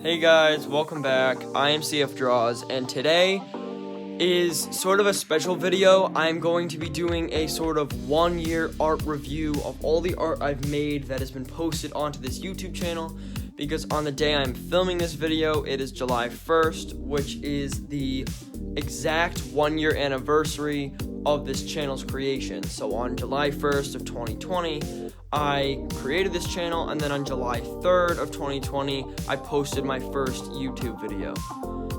Hey guys, welcome back. I am CF Draws, and today is sort of a special video. I'm going to be doing a sort of 1-year art review of all the art I've made that has been posted onto this YouTube channel, because on the day I'm filming this video, it is July 1st, which is the exact 1-year anniversary of this channel's creation. So on July 1st of 2020, I created this channel, and then on July 3rd of 2020, I posted my first YouTube video.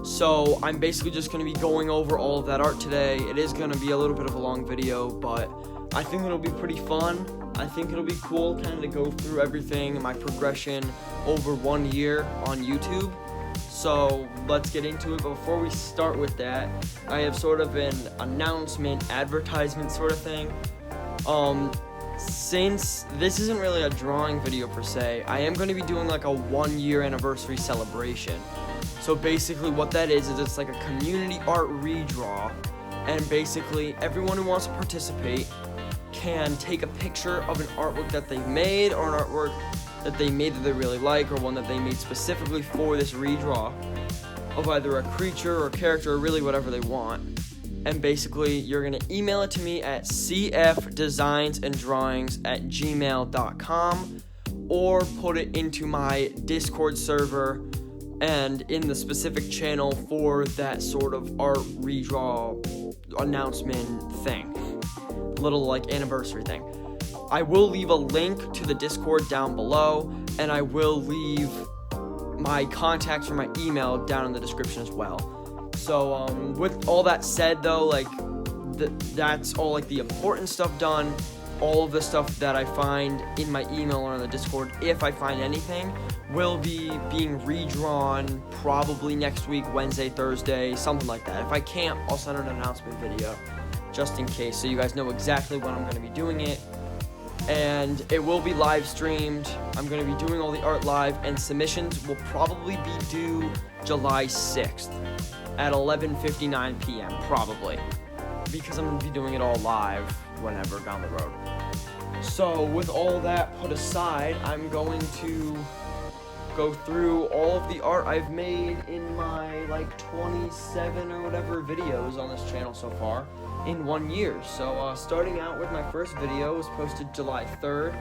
So I'm basically just going to be going over all of that art today. It is going to be a little bit of a long video, but I think it'll be pretty fun. I think it'll be cool kind of to go through everything, my progression over 1 year on YouTube. So let's get into it. But before we start with that, I have sort of an announcement, advertisement sort of thing. Since this isn't really a drawing video per se, I am going to be doing like a 1-year anniversary celebration. So basically what that is it's like a community art redraw, and basically everyone who wants to participate can take a picture of an artwork that they made, or an artwork that they made that they really like, or one that they made specifically for this redraw of either a creature or character, or really whatever they want. And basically you're gonna email it to me at cfdesignsanddrawings@gmail.com, or put it into my Discord server and in the specific channel for that sort of art redraw announcement thing, little like anniversary thing. I will leave a link to the Discord down below, and I will leave my contacts for my email down in the description as well. So with all that said though, like that's all like the important stuff done. All of the stuff that I find in my email or on the Discord, if I find anything, will be being redrawn probably next week, Wednesday, Thursday, something like that. If I can't, I'll send an announcement video just in case, so you guys know exactly when I'm going to be doing it. And it will be live streamed. I'm going to be doing all the art live, and submissions will probably be due July 6th at 11:59 p.m. probably, because I'm going to be doing it all live whenever down the road. So with all that put aside, I'm going to go through all of the art I've made in my like 27 or whatever videos on this channel so far in 1 year. So starting out with my first video, was posted July 3rd,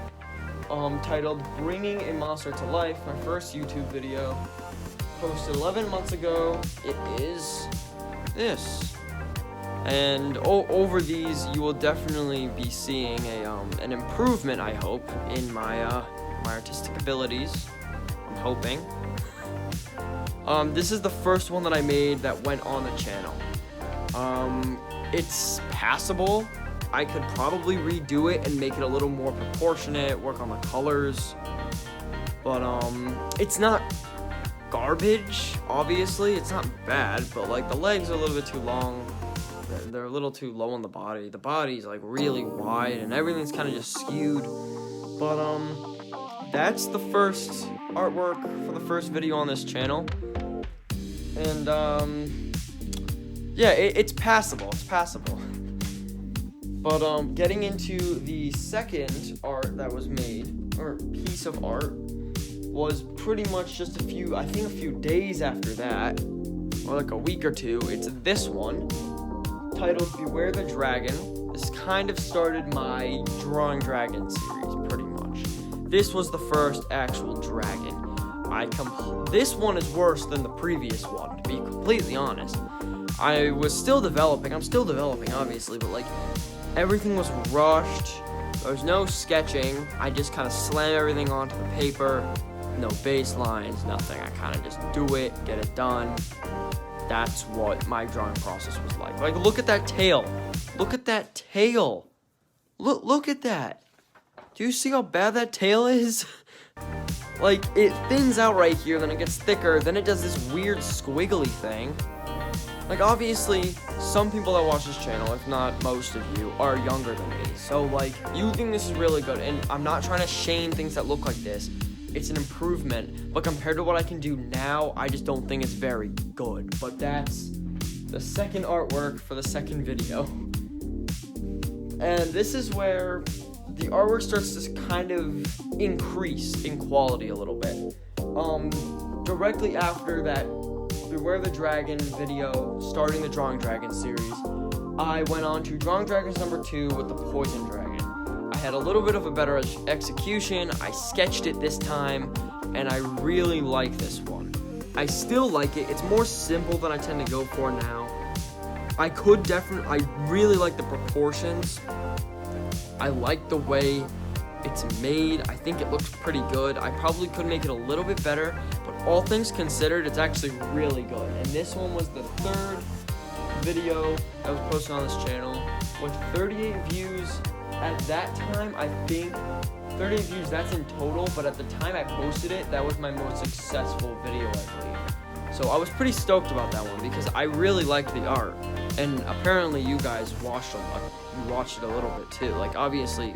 titled Bringing a Monster to Life. My first YouTube video, posted 11 months ago. It is this. And over these, you will definitely be seeing an improvement, I hope, in my artistic abilities. I'm hoping. This is the first one that I made that went on the channel. It's passable. I could probably redo it and make it a little more proportionate, work on the colors. But it's not garbage, obviously. It's not bad, but like the legs are a little bit too long. They're a little too low on the body. The body's like really wide, and everything's kind of just skewed. But that's the first artwork for the first video on this channel. And yeah, it's passable. It's passable. But getting into the second art that was made, or piece of art, was pretty much just a few days after that, or like a week or two. It's this one, titled Beware the Dragon. This kind of started my Drawing Dragon series, pretty much. This was the first actual dragon. This one is worse than the previous one, to be completely honest. I was still developing. I'm still developing, obviously, but like everything was rushed. There was no sketching. I just kind of slam everything onto the paper. No baselines, nothing. I kind of just do it, get it done. That's what my drawing process was like. Like, look at that tail. Look at that tail. Look at that. Do you see how bad that tail is? Like, it thins out right here, then it gets thicker, then it does this weird squiggly thing. Like, obviously, some people that watch this channel, if not most of you, are younger than me. So, like, you think this is really good, and I'm not trying to shame things that look like this. It's an improvement, but compared to what I can do now, I just don't think it's very good. But that's the second artwork for the second video. And this is where the artwork starts to kind of increase in quality a little bit. directly after that Beware the Dragon video, starting the Drawing Dragons series, I went on to Drawing Dragons number 2 with the Poison Dragon. I had a little bit of a better execution, I sketched it this time, and I really like this one. I still like it, it's more simple than I tend to go for now. I really like the proportions. I like the way it's made. I think it looks pretty good. I probably could make it a little bit better, but all things considered, it's actually really good. And this one was the 3rd video that was posted on this channel with 38 views. At that time, I think 38 views, that's in total, but at the time I posted it, that was my most successful video, I believe. So I was pretty stoked about that one because I really liked the art. And apparently you guys watched it a little bit too. Like, obviously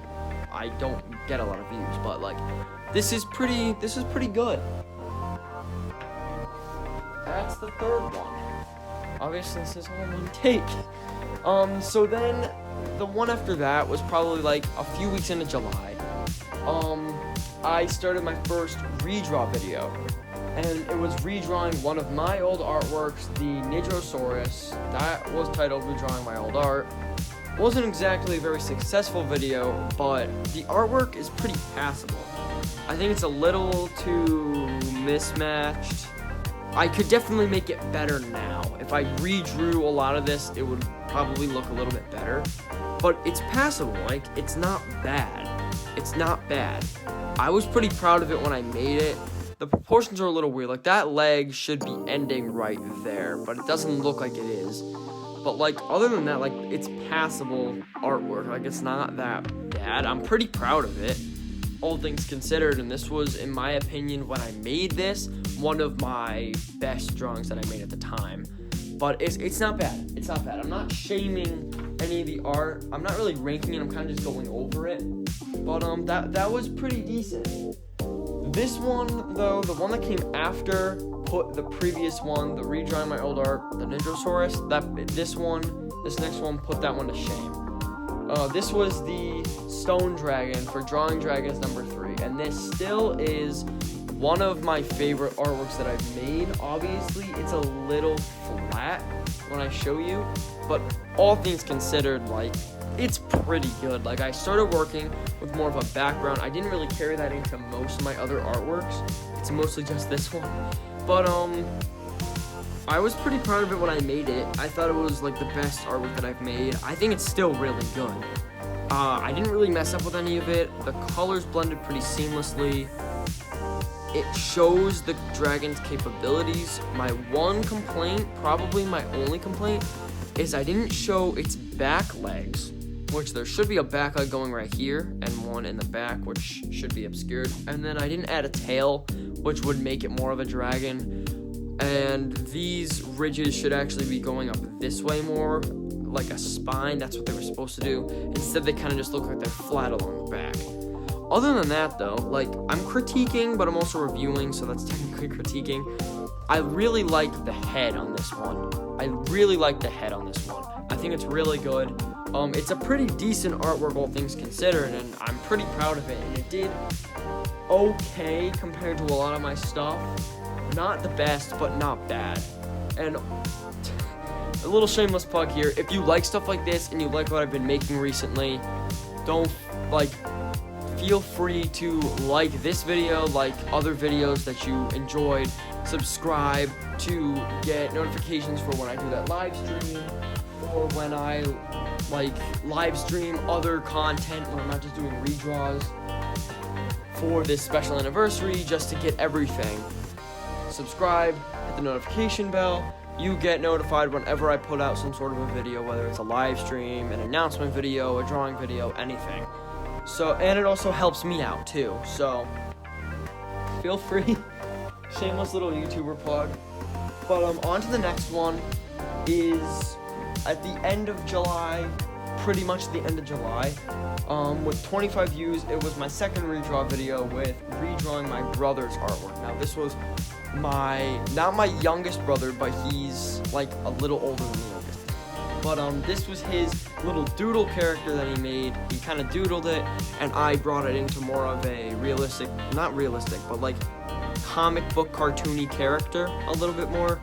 I don't get a lot of views, but like this is pretty good. That's the 3rd one. Obviously this is all in one take. So then the one after that was probably like a few weeks into July. I started my first redraw video, and it was redrawing one of my old artworks, the Nidrosaurus. That was titled Redrawing My Old Art. Wasn't exactly a very successful video, but the artwork is pretty passable. I think it's a little too mismatched. I could definitely make it better now. If I redrew a lot of this, it would probably look a little bit better. But it's passable, like, it's not bad. It's not bad. I was pretty proud of it when I made it. The proportions are a little weird, like that leg should be ending right there, but it doesn't look like it is. But like, other than that, like, it's passable artwork, like, it's not that bad. I'm pretty proud of it, all things considered, and this was, in my opinion, when I made this, one of my best drawings that I made at the time. But it's not bad. It's not bad. I'm not shaming any of the art. I'm not really ranking it. I'm kind of just going over it. But that was pretty decent. This one, though, the one that came after, put the previous one, the Redrawing My Old Art, the Nidrosaurus, this next one put that one to shame. This was the Stone Dragon for Drawing Dragons number 3, and this still is one of my favorite artworks that I've made. Obviously, it's a little flat when I show you, but all things considered, like, it's pretty good. Like, I started working with more of a background. I didn't really carry that into most of my other artworks. It's mostly just this one. But, I was pretty proud of it when I made it. I thought it was, like, the best artwork that I've made. I think it's still really good. I didn't really mess up with any of it. The colors blended pretty seamlessly. It shows the dragon's capabilities. My one complaint, probably my only complaint, is I didn't show its back legs, which there should be a back leg going right here and one in the back, which should be obscured. And then I didn't add a tail, which would make it more of a dragon. And these ridges should actually be going up this way more, like a spine. That's what they were supposed to do. Instead, they kind of just look like they're flat along the back. Other than that, though, like, I'm critiquing, but I'm also reviewing, so that's technically critiquing. I really like the head on this one. I think it's really good. It's a pretty decent artwork, all things considered, and I'm pretty proud of it. And it did okay compared to a lot of my stuff. Not the best, but not bad. And a little shameless plug here. If you like stuff like this and you like what I've been making recently, feel free to like this video, like other videos that you enjoyed. Subscribe to get notifications for when I do that live stream, or when I live stream other content when I'm not just doing redraws for this special anniversary, just to get everything. Subscribe, hit the notification bell. You get notified whenever I put out some sort of a video, whether it's a live stream, an announcement video, a drawing video, anything. So, and it also helps me out too, so feel free. Shameless little YouTuber plug. But on to the next one is at the end of July, pretty much the end of July. With 25 views, it was my second redraw video with redrawing my brother's artwork. Now, this was not my youngest brother, but he's like a little older than the youngest. But this was his little doodle character that he made. He kind of doodled it, and I brought it into more of a realistic, not realistic, but like comic book cartoony character a little bit more.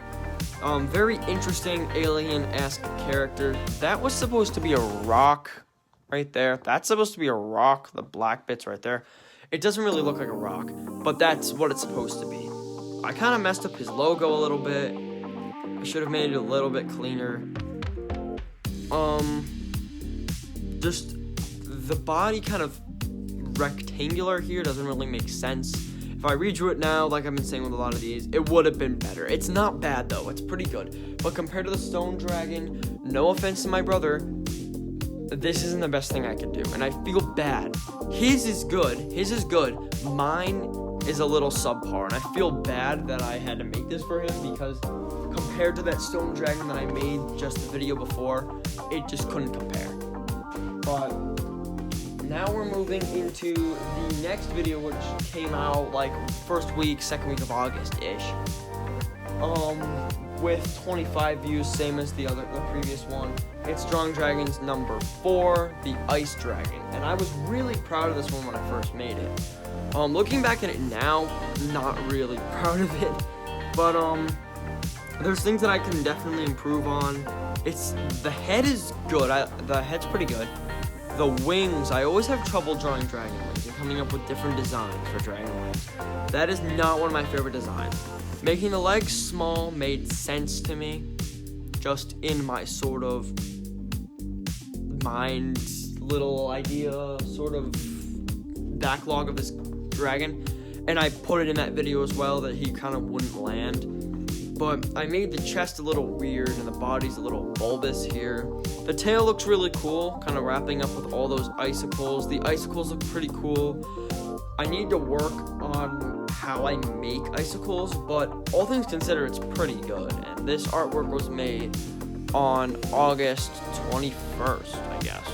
Very interesting alien-esque character. That was supposed to be a rock right there. That's supposed to be a rock, the black bits right there. It doesn't really look like a rock, but that's what it's supposed to be. I kind of messed up his logo a little bit. I should have made it a little bit cleaner. Just the body kind of rectangular here doesn't really make sense. If I redrew it now, like I've been saying with a lot of these, it would have been better. It's not bad though, it's pretty good. But compared to the Stone Dragon, no offense to my brother, this isn't the best thing I can do, and I feel bad. His is good, mine is a little subpar, and I feel bad that I had to make this for him because compared to that Stone Dragon that I made just the video before, it just couldn't compare. But now we're moving into the next video, which came out like first week, second week of August-ish. With 25 views, same as the previous one. It's Drawing Dragons number 4, the Ice Dragon. And I was really proud of this one when I first made it. Looking back at it now, not really proud of it. But there's things that I can definitely improve on. The head is good. The head's pretty good. The wings, I always have trouble drawing dragon wings and coming up with different designs for dragon wings. That is not one of my favorite designs. Making the legs small made sense to me, just in my sort of mind, little idea, sort of backlog of this dragon. And I put it in that video as well that he kind of wouldn't land. But I made the chest a little weird and the body's a little bulbous here. The tail looks really cool, kind of wrapping up with all those icicles. The icicles look pretty cool. I need to work on how I make icicles, but all things considered, it's pretty good. And this artwork was made on August 21st, I guess.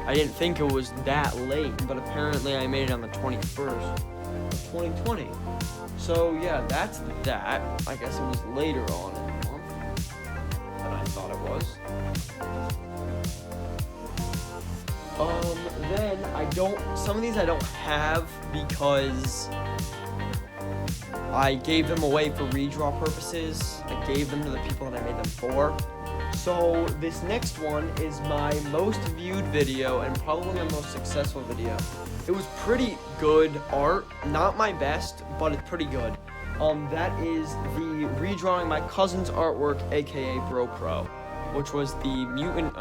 I didn't think it was that late, but apparently I made it on the 21st of 2020. So yeah, that's that. I guess it was later on in the month than I thought it was. Then some of these I don't have because I gave them away for redraw purposes. I gave them to the people that I made them for. So this next one is my most viewed video and probably my most successful video. It was pretty good art, not my best, but it's pretty good. That is the redrawing my cousin's artwork, aka Bro Pro, which was the mutant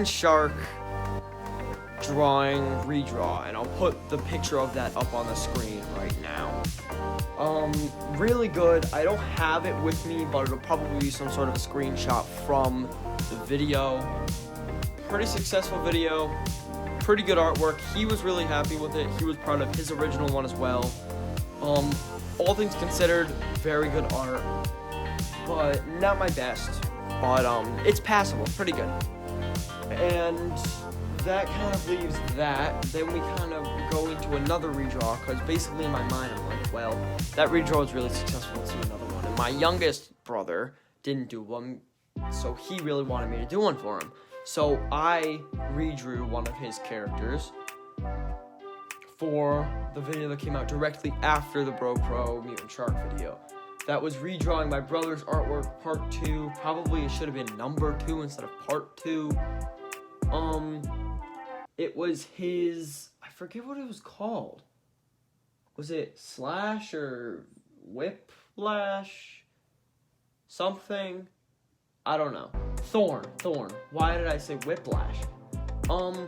shark drawing redraw, and I'll put the picture of that up on the screen right now. Really good. I don't have it with me, but it'll probably be some sort of a screenshot from the video. Pretty successful video, pretty good artwork. He was really happy with it. He was proud of his original one as well. All things considered, very good art, but not my best, but it's passable, pretty good. And that kind of leaves that. Then we kind of go into another redraw, because basically in my mind I'm like, well, that redraw was really successful, let's do another one. And my youngest brother didn't do one, so he really wanted me to do one for him. So I redrew one of his characters for the video that came out directly after the Bro Pro Mutant Shark video. That was redrawing my brother's artwork, part 2. Probably it should have been number 2 instead of part 2. It was his, I forget what it was called. Was it Slash or Whiplash? Something? I don't know. Thorn. Why did I say Whiplash? I'm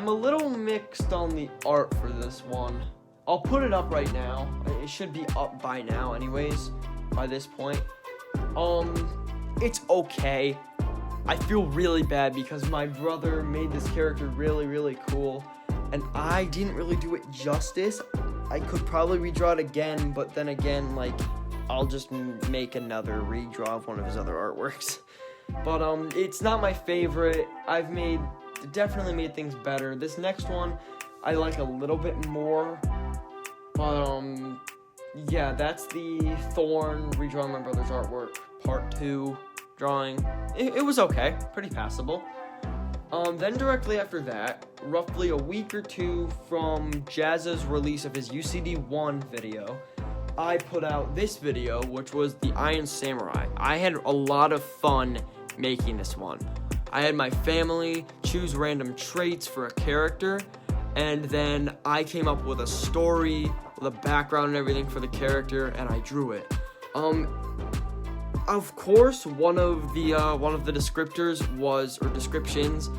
a little mixed on the art for this one. I'll put it up right now. It should be up by now anyways, by this point. It's okay. I feel really bad because my brother made this character really, really cool, and I didn't really do it justice. I could probably redraw it again, but then again, like, I'll just make another redraw of one of his other artworks. But it's not my favorite. I've definitely made things better. This next one I like a little bit more, but yeah, that's the Thorn redrawing my brother's artwork part 2 drawing. It was okay, pretty passable. Then directly after that, roughly a week or two from Jazza's release of his UCD1 video, I put out this video, which was the Iron Samurai. I had a lot of fun making this one. I had my family choose random traits for a character, and then I came up with a story, with a background and everything for the character, and I drew it. Of course, one of the descriptors descriptions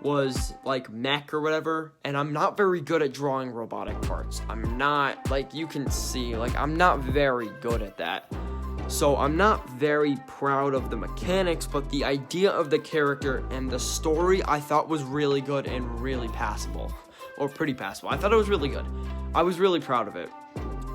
was like mech or whatever, and I'm not very good at drawing robotic parts. I'm not, like you can see, like I'm not very good at that. So I'm not very proud of the mechanics, but the idea of the character and the story I thought was really good and really passable, or pretty passable. I thought it was really good. I was really proud of it.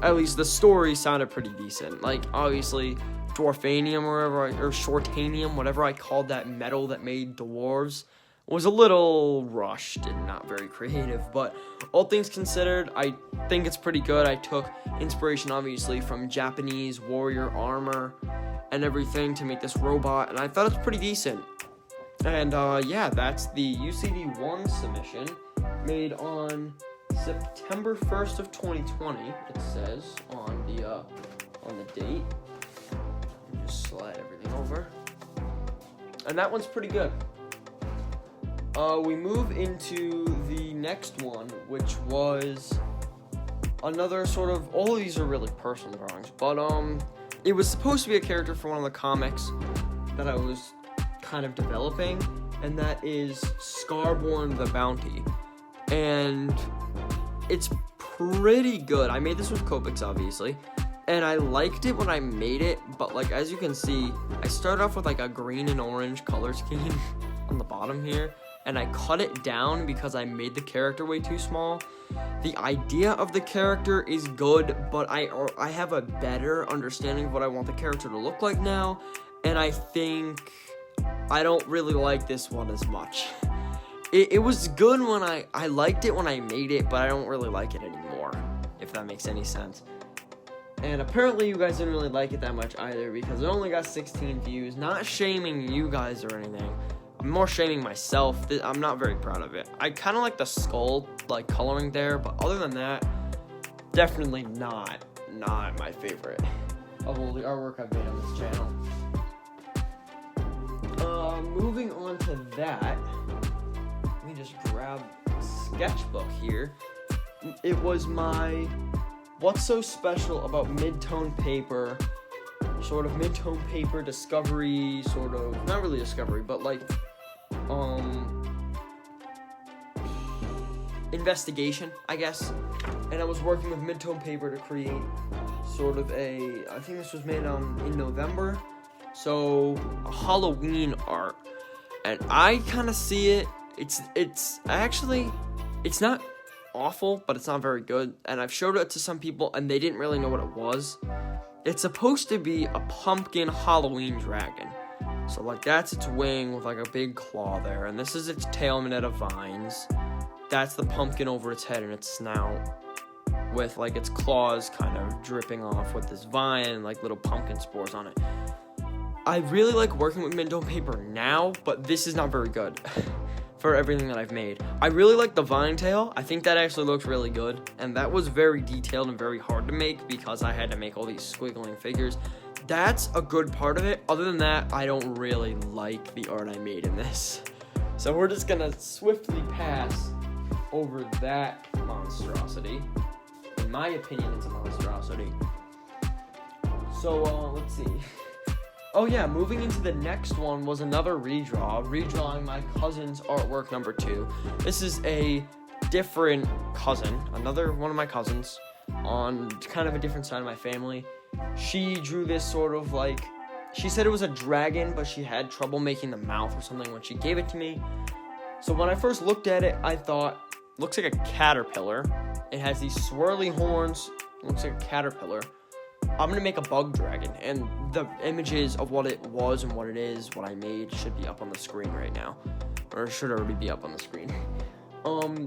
At least the story sounded pretty decent. Like obviously Dwarfanium or Shortanium, whatever I called that metal that made dwarves, was a little rushed and not very creative, but all things considered, I think it's pretty good. I took inspiration, obviously, from Japanese warrior armor and everything to make this robot, and I thought it's pretty decent. And, yeah, that's the UCD1 submission, made on September 1st of 2020, it says, on the date. Just slide everything over. And that one's pretty good. We move into the next one, which was another sort of, all of these are really personal drawings, but it was supposed to be a character for one of the comics that I was kind of developing, and that is Scarborn the Bounty. And it's pretty good. I made this with Copics, obviously. And I liked it when I made it, but like as you can see, I started off with like a green and orange color scheme on the bottom here, and I cut it down because I made the character way too small. The idea of the character is good, but I have a better understanding of what I want the character to look like now, and I think I don't really like this one as much. It was good when I liked it when I made it, but I don't really like it anymore, if that makes any sense. And apparently you guys didn't really like it that much either, because it only got 16 views. Not shaming you guys or anything. I'm more shaming myself. I'm not very proud of it. I kind of like the skull, like, coloring there, but other than that, definitely not my favorite of all the artwork I've made on this channel. Moving on to that, let me just grab a sketchbook here. It was my What's So Special About Mid-Tone Paper, sort of mid-tone paper discovery, sort of, not really discovery, but like, investigation, I guess. And I was working with mid-tone paper to create sort of I think this was made in November, so a Halloween art. And I kind of see it, it's not awful, but it's not very good, and I've showed it to some people and they didn't really know what it was. It's supposed to be a pumpkin Halloween dragon, so like that's its wing with like a big claw there, and this is its tail made out of vines. That's the pumpkin over its head and its snout, with like its claws kind of dripping off with this vine and like little pumpkin spores on it. I really like working with mid-tone paper now, but this is not very good for everything that I've made. I really like the vine tail. I think that actually looks really good, and that was very detailed and very hard to make because I had to make all these squiggling figures. That's a good part of it. Other than that, I don't really like the art I made in this. So we're just gonna swiftly pass over that monstrosity. In my opinion, it's a monstrosity. So, let's see. Oh yeah, moving into the next one was another redrawing my cousin's artwork number 2. This is a different cousin, another one of my cousins, on kind of a different side of my family. She drew this sort of like, she said it was a dragon, but she had trouble making the mouth or something when she gave it to me. So when I first looked at it, I thought, looks like a caterpillar. It has these swirly horns, looks like a caterpillar. I'm going to make a bug dragon, and the images of what it was and what it is, what I made, should be up on the screen right now. Or should already be up on the screen.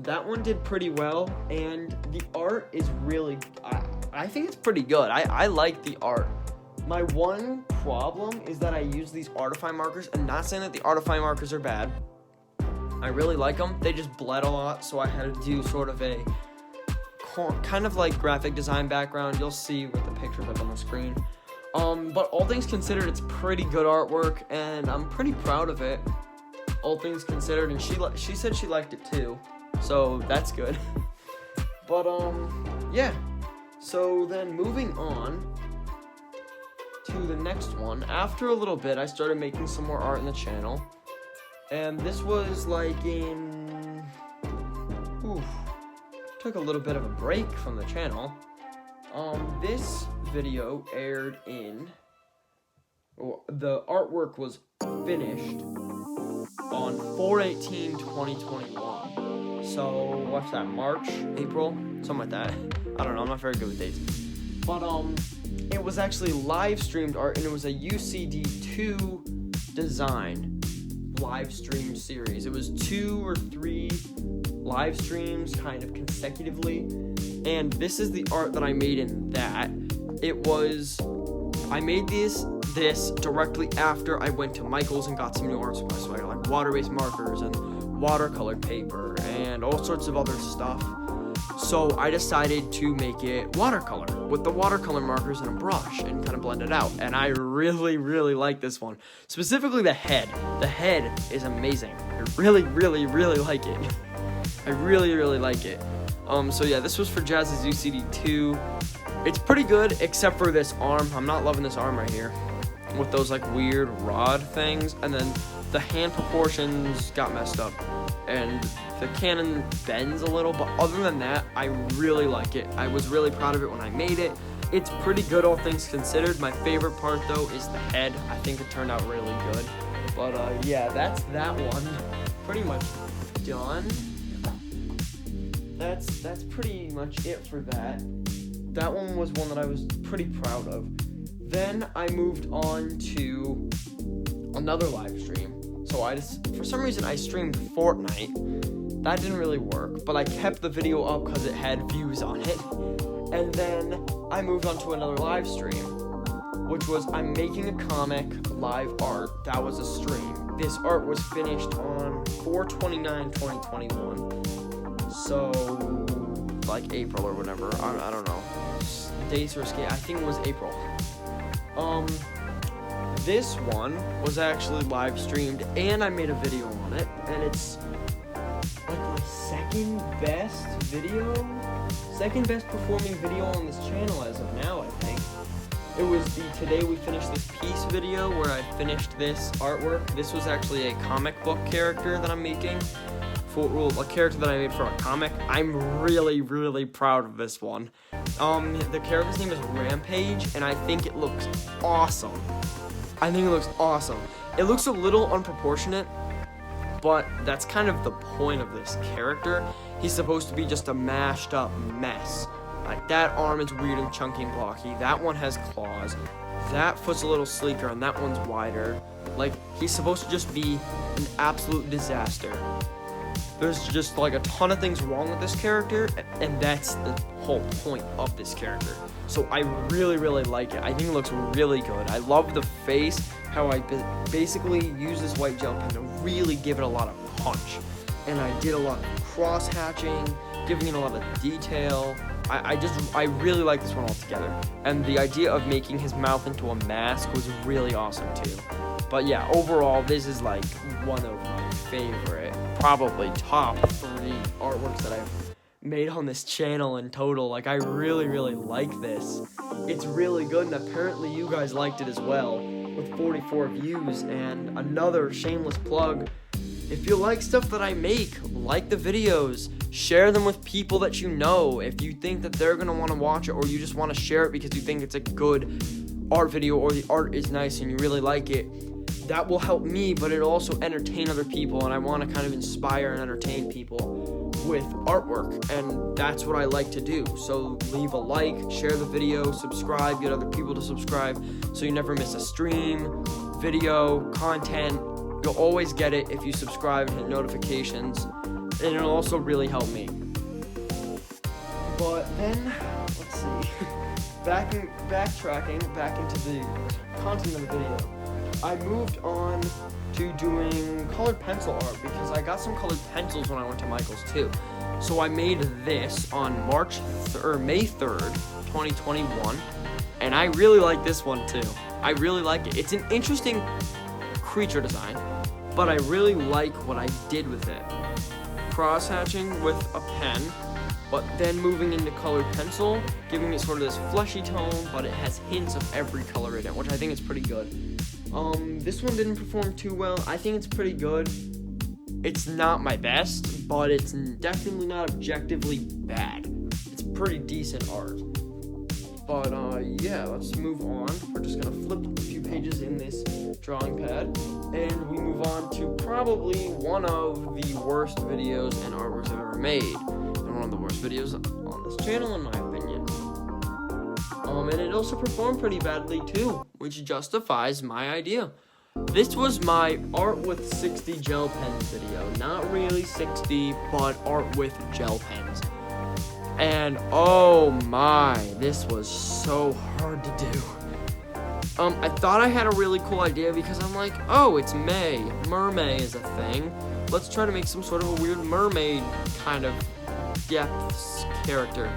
That one did pretty well, and the art is really, I think it's pretty good. I like the art. My one problem is that I use these Artify markers, and not saying that the Artify markers are bad, I really like them. They just bled a lot, so I had to do sort of a kind of like graphic design background. You'll see with the pictures up on the screen. But all things considered, it's pretty good artwork, and I'm pretty proud of it. All things considered, and she said she liked it too, so that's good. But yeah. So then moving on to the next one. After a little bit, I started making some more art in the channel, and this was like in took a little bit of a break from the channel. This video aired in, the artwork was finished on 4/18/2021. So what's that, March, April, something like that. I don't know, I'm not very good with dates. But it was actually live streamed art, and it was a UCD2 design live stream series. It was 2 or 3 live streams kind of consecutively, and this is the art that I made in that. I made this directly after I went to Michael's and got some new art supplies. So I got like water-based markers and watercolor paper and all sorts of other stuff. So I decided to make it watercolor with the watercolor markers and a brush and kind of blend it out. And I really, really like this one. Specifically the head. The head is amazing. I really, really, really like it. I really, really like it. So yeah, this was for Jazz's UCD2. It's pretty good, except for this arm. I'm not loving this arm right here, with those like weird rod things, and then the hand proportions got messed up, and the cannon bends a little, but other than that, I really like it. I was really proud of it when I made it. It's pretty good, all things considered. My favorite part, though, is the head. I think it turned out really good. But yeah, that's that one. Pretty much done. That's pretty much it for that. That one was one that I was pretty proud of. Then I moved on to another live stream. So for some reason, I streamed Fortnite. That didn't really work, but I kept the video up because it had views on it. And then I moved on to another live stream, which was I'm making a comic live art. That was a stream. This art was finished on 4/29/2021. So like April or whatever. I don't know. Dates are escape. I think it was April. This one was actually live streamed, and I made a video on it, and it's like my second best performing video on this channel as of now, I think. It was the Today We Finished This Piece video where I finished this artwork. This was actually a comic book character that I'm making. A character that I made for a comic. I'm really, really proud of this one. The character's name is Rampage, and I think it looks awesome. It looks a little unproportionate, but that's kind of the point of this character. He's supposed to be just a mashed up mess. Like, that arm is weird and chunky and blocky. That one has claws. That foot's a little sleeker, and that one's wider. Like, he's supposed to just be an absolute disaster. There's just like a ton of things wrong with this character, and that's the whole point of this character. So I really, really like it. I think it looks really good. I love the face, how I basically use this white gel pen to really give it a lot of punch. And I did a lot of cross hatching, giving it a lot of detail. I really like this one altogether. And the idea of making his mouth into a mask was really awesome too. But yeah, overall, this is like one of my favorite, probably top 3 artworks that I've made on this channel in total. Like, I really, really like this. It's really good, and apparently you guys liked it as well, with 44 views. And another shameless plug, if you like stuff that I make, like the videos, share them with people that you know. If you think that they're going to want to watch it, or you just want to share it because you think it's a good art video, or the art is nice and you really like it, that will help me, but it'll also entertain other people, and I want to kind of inspire and entertain people with artwork, and that's what I like to do. So leave a like, share the video, subscribe, get other people to subscribe, so you never miss a stream, video, content. You'll always get it if you subscribe and hit notifications, and it'll also really help me. But then, let's see, backtracking back into the content of the video. I moved on to doing colored pencil art because I got some colored pencils when I went to Michael's too. So I made this on May 3rd, 2021, and I really like this one too. I really like it. It's an interesting creature design, but I really like what I did with it. Cross-hatching with a pen, but then moving into colored pencil, giving it sort of this fleshy tone, but it has hints of every color in it, which I think is pretty good. This one didn't perform too well. I think it's pretty good. It's not my best, but it's definitely not objectively bad. It's pretty decent art. But yeah, let's move on. We're just gonna flip a few pages in this drawing pad, and we move on to probably one of the worst videos and artworks I've ever made, and one of the worst videos on this channel in my opinion. And it also performed pretty badly too, which justifies my idea. This was my art with 60 gel pens video. Not really 60, but art with gel pens. And oh my, this was so hard to do. I thought I had a really cool idea because I'm like, oh, it's May. Mermaid is a thing. Let's try to make some sort of a weird mermaid kind of depths character.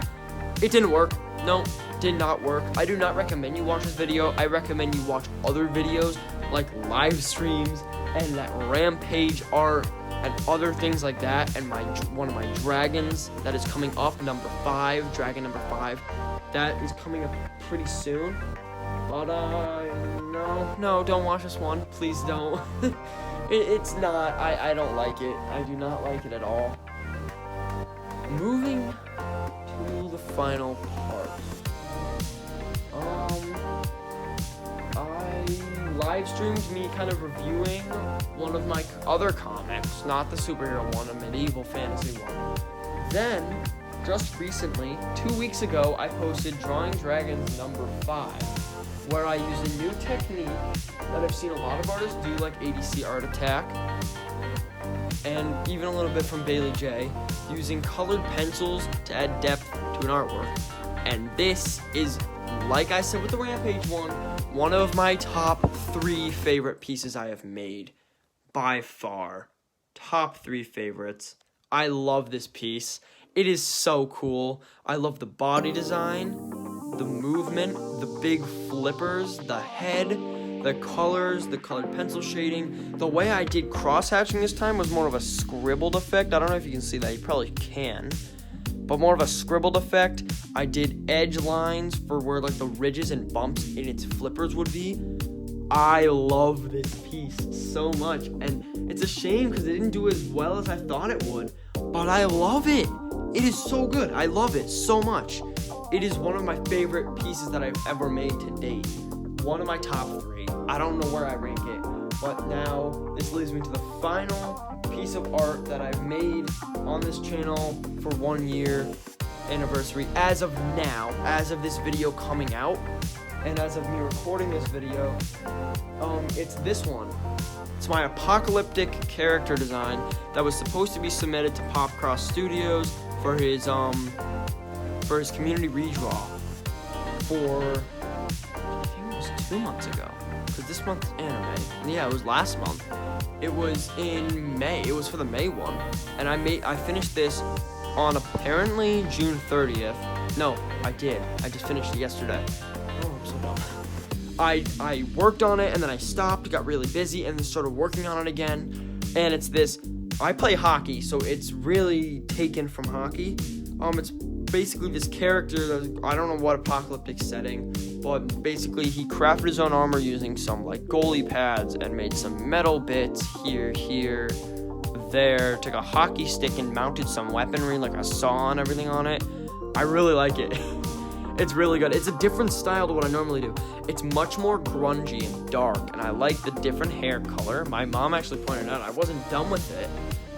It didn't work. No, did not work. I do not recommend you watch this video. I recommend you watch other videos like live streams and that rampage art and other things like that, and one of my dragons that is coming up, dragon number 5, that is coming up pretty soon. But no, don't watch this one, please don't. It's not. I don't like it. I do not like it at all. Moving to the final part. I live streamed me kind of reviewing one of my other comics, not the superhero one, a medieval fantasy one. Then, just recently, 2 weeks ago, I posted Drawing Dragons number 5, where I used a new technique that I've seen a lot of artists do, like ADC Art Attack, and even a little bit from Bailey J, using colored pencils to add depth to an artwork. And this is, like I said with the Rampage one of my top 3 favorite pieces I have made. By far. Top 3 favorites. I love this piece. It is so cool. I love the body design, the movement, the big flippers, the head, the colors, the colored pencil shading. The way I did cross-hatching this time was more of a scribbled effect. I don't know if you can see that. You probably can. But more of a scribbled effect. I did edge lines for where like the ridges and bumps in its flippers would be. I love this piece so much, and it's a shame because it didn't do as well as I thought it would, but I love it. It is so good. I love it so much. It is one of my favorite pieces that I've ever made to date. One of my top 3. I don't know where I rank it, but now this leads me to the final piece of art that I've made on this channel for 1 year anniversary as of now, as of this video coming out, and as of me recording this video. It's this one. It's my apocalyptic character design that was supposed to be submitted to Popcross Studios for his community redraw for, I think it was 2 months ago, because this month's anime. Yeah, it was last month. It was in May. It was for the May one, and I finished this on apparently June 30th. No, I did. I just finished it yesterday. Oh, I'm so dumb. I worked on it, and then I stopped, got really busy, and then started working on it again. And it's this. I play hockey, so it's really taken from hockey. It's basically this character that, I don't know what apocalyptic setting, but basically he crafted his own armor using some like goalie pads and made some metal bits here, there, took a hockey stick and mounted some weaponry like a saw and everything on it. I really like it. It's really good. It's a different style to what I normally do. It's much more grungy and dark, and I like the different hair color. My mom actually pointed out I wasn't done with it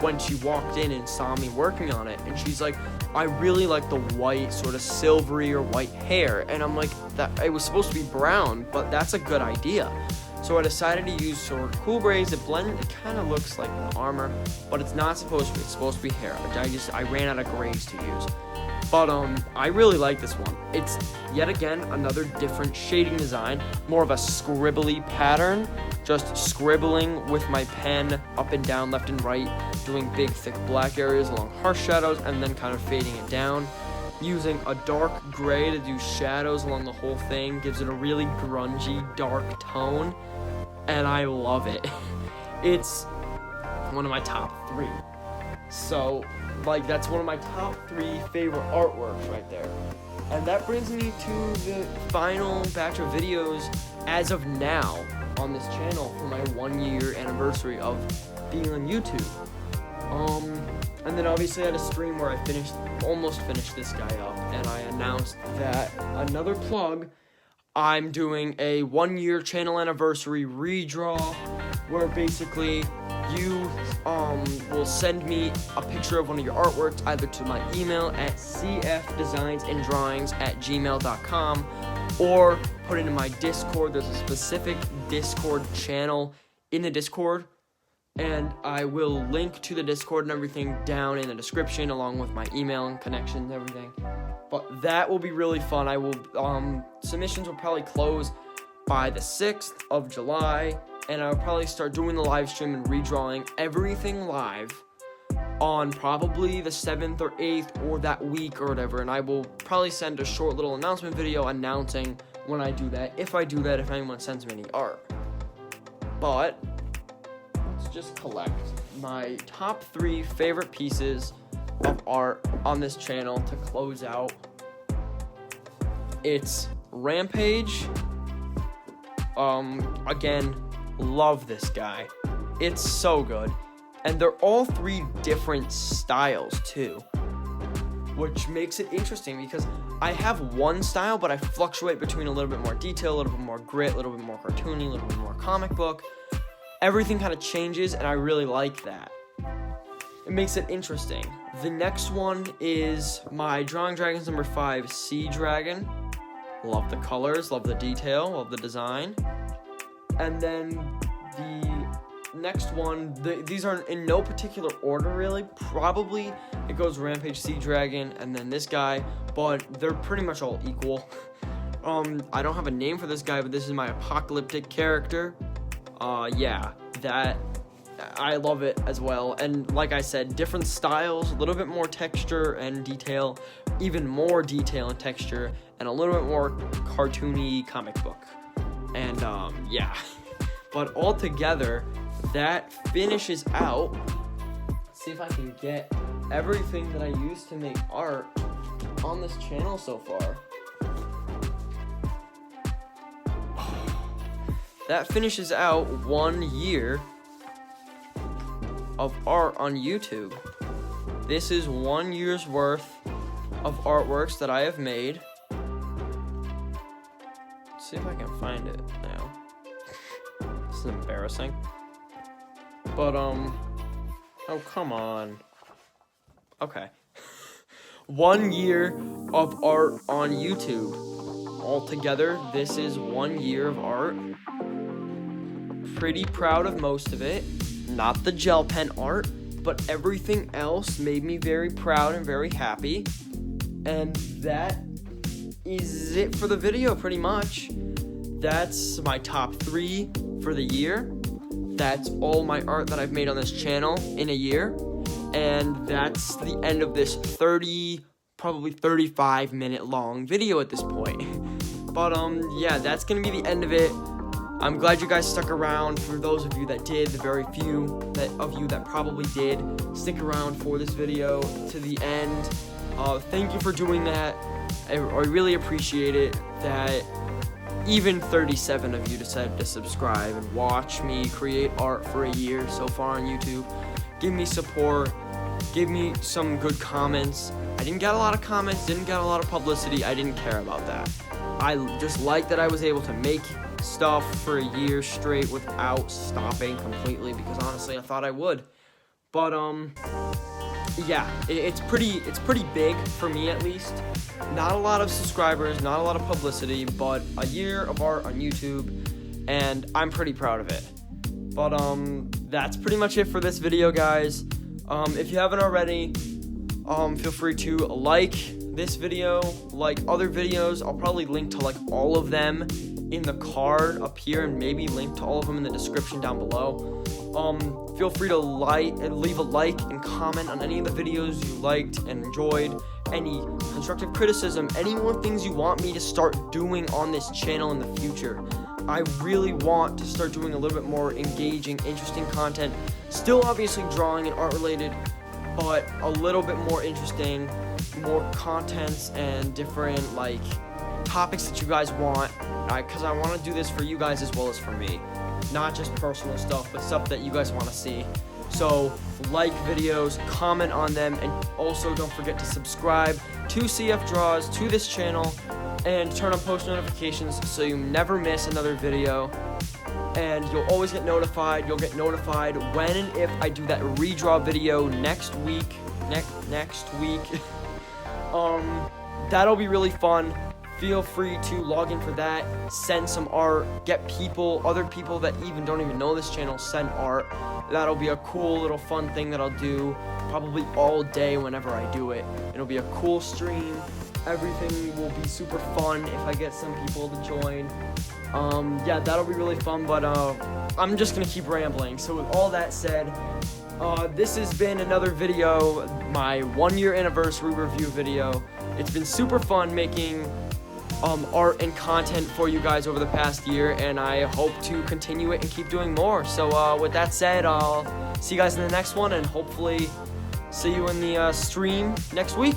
when she walked in and saw me working on it, and she's like, I really like the white, sort of silvery or white hair, and I'm like, that it was supposed to be brown, but that's a good idea. So I decided to use sort of cool braids. It kind of looks like the armor, but it's not supposed to be. It's supposed to be hair. I ran out of grays to use. But I really like this one. It's yet again another different shading design, more of a scribbly pattern, just scribbling with my pen up and down, left and right, doing big thick black areas along harsh shadows and then kind of fading it down. Using a dark gray to do shadows along the whole thing gives it a really grungy, dark tone, and I love it. It's one of my top 3. So, like, that's one of my top 3 favorite artworks right there. And that brings me to the final batch of videos as of now on this channel for my 1-year anniversary of being on YouTube. And then obviously I had a stream where I almost finished this guy up, and I announced that, another plug, I'm doing a 1-year channel anniversary redraw, where basically you will send me a picture of one of your artworks either to my email at cfdesignsanddrawings@gmail.com or put it in my Discord. There's a specific Discord channel in the Discord, and I will link to the Discord and everything down in the description along with my email and connections and everything. But that will be really fun. I will submissions will probably close by the 6th of July, and I'll probably start doing the live stream and redrawing everything live on probably the 7th or 8th or that week or whatever, and I will probably send a short little announcement video announcing when I do that, if anyone sends me any art. But let's just collect my top 3 favorite pieces of art on this channel to close out. It's Rampage. Again, love this guy. It's so good. And they're all 3 different styles too, which makes it interesting because I have one style, but I fluctuate between a little bit more detail, a little bit more grit, a little bit more cartoony, a little bit more comic book. Everything kind of changes, and I really like that. It makes it interesting. The next one is my Drawing Dragons number 5 Sea Dragon. Love the colors, love the detail, love the design. And then the next one, these are in no particular order really. Probably it goes Rampage, Sea Dragon, and then this guy, but they're pretty much all equal. I don't have a name for this guy, but this is my apocalyptic character. Yeah, that, I love it as well. And like I said, different styles, a little bit more texture and detail, even more detail and texture, and a little bit more cartoony comic book. And yeah, but all together, that finishes out. Let's see if I can get everything that I used to make art on this channel so far. That finishes out 1 year of art on YouTube. This is 1 year's worth of artworks that I have made. Let's see if I can find it now. This is embarrassing. But, oh, come on. Okay. 1 year of art on YouTube. Altogether, this is 1 year of art. Pretty proud of most of it. Not the gel pen art, but everything else made me very proud and very happy. And that is it for the video, pretty much. That's my top 3 for the year. That's all my art that I've made on this channel in a year. And that's the end of this 30, probably 35-minute long video at this point. But, yeah, that's gonna be the end of it. I'm glad you guys stuck around. For those of you that did, the very few of you that probably did stick around for this video to the end. Thank you for doing that. I really appreciate it that even 37 of you decided to subscribe and watch me create art for a year so far on YouTube. Give me support. Give me some good comments. I didn't get a lot of comments, didn't get a lot of publicity. I didn't care about that. I just like that I was able to make stuff for a year straight without stopping completely, because honestly I thought I would. But yeah, it's pretty big for me, at least. Not a lot of subscribers, not a lot of publicity, but a year of art on YouTube, and I'm pretty proud of it. But that's pretty much it for this video, guys. If you haven't already, feel free to like this video, like other videos, I'll probably link to like all of them in the card up here, and maybe link to all of them in the description down below. Feel free to leave a like and comment on any of the videos you liked and enjoyed. Any constructive criticism, any more things you want me to start doing on this channel in the future. I really want to start doing a little bit more engaging, interesting content. Still obviously drawing and art related, but a little bit more interesting, more contents and different like topics that you guys want, because I want to do this for you guys as well as for me. Not just personal stuff, but stuff that you guys want to see. So like videos, comment on them, and also don't forget to subscribe to CF Draws, to this channel, and turn on post notifications so you never miss another video. And you'll always get notified. You'll get notified when and if I do that redraw video next week. Next week. That'll be really fun. Feel free to log in for that, send some art, get other people that don't even know this channel, send art. That'll be a cool little fun thing that I'll do probably all day whenever I do it. It'll be a cool stream. Everything will be super fun if I get some people to join. Yeah, that'll be really fun, but I'm just gonna keep rambling. So with all that said, this has been another video, my 1-year anniversary review video. It's been super fun making art and content for you guys over the past year, and I hope to continue it and keep doing more. So with that said, I'll see you guys in the next one, and hopefully see you in the stream next week.